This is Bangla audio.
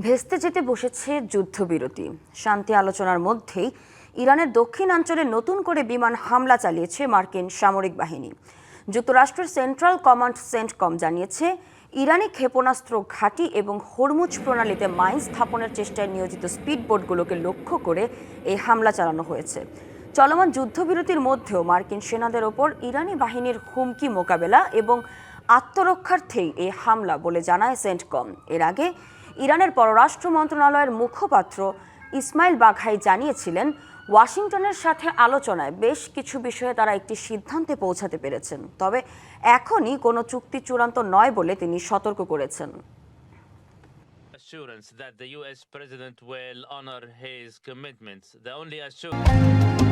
ভেস্তে যেতে বসেছে যুদ্ধবিরতি। শান্তি আলোচনার মধ্যেই ইরানের দক্ষিণাঞ্চলে নতুন করে বিমান হামলা চালিয়েছে মার্কিন সামরিক বাহিনী। যুক্তরাষ্ট্রের সেন্ট্রাল কমান্ড সেন্টকম জানিয়েছে, ইরানি ক্ষেপণাস্ত্র ঘাঁটি এবং হরমুজ প্রণালীতে মাইন স্থাপনের চেষ্টায় নিয়োজিত স্পিডবোটগুলোকে লক্ষ্য করে এই হামলা চালানো হয়েছে। চলমান যুদ্ধবিরতির মধ্যেও মার্কিন সেনাদের ওপর ইরানি বাহিনীর হুমকি মোকাবেলা এবং আত্মরক্ষার্থেই এই হামলা বলে জানায় সেন্টকম। এর আগে ইরানের পররাষ্ট্র মন্ত্রণালয়ের মুখপাত্র ইসমাইল বাঘাই জানিয়েছিলেন, ওয়াশিংটনের সাথে আলোচনায় বেশ কিছু বিষয়ে তারা একটি সিদ্ধান্তে পৌঁছাতে পেরেছেন, তবে এখনই কোনো চুক্তি চূড়ান্ত নয় বলে তিনি সতর্ক করেছেন। Assurance that the US president will honor his commitments. The only assurance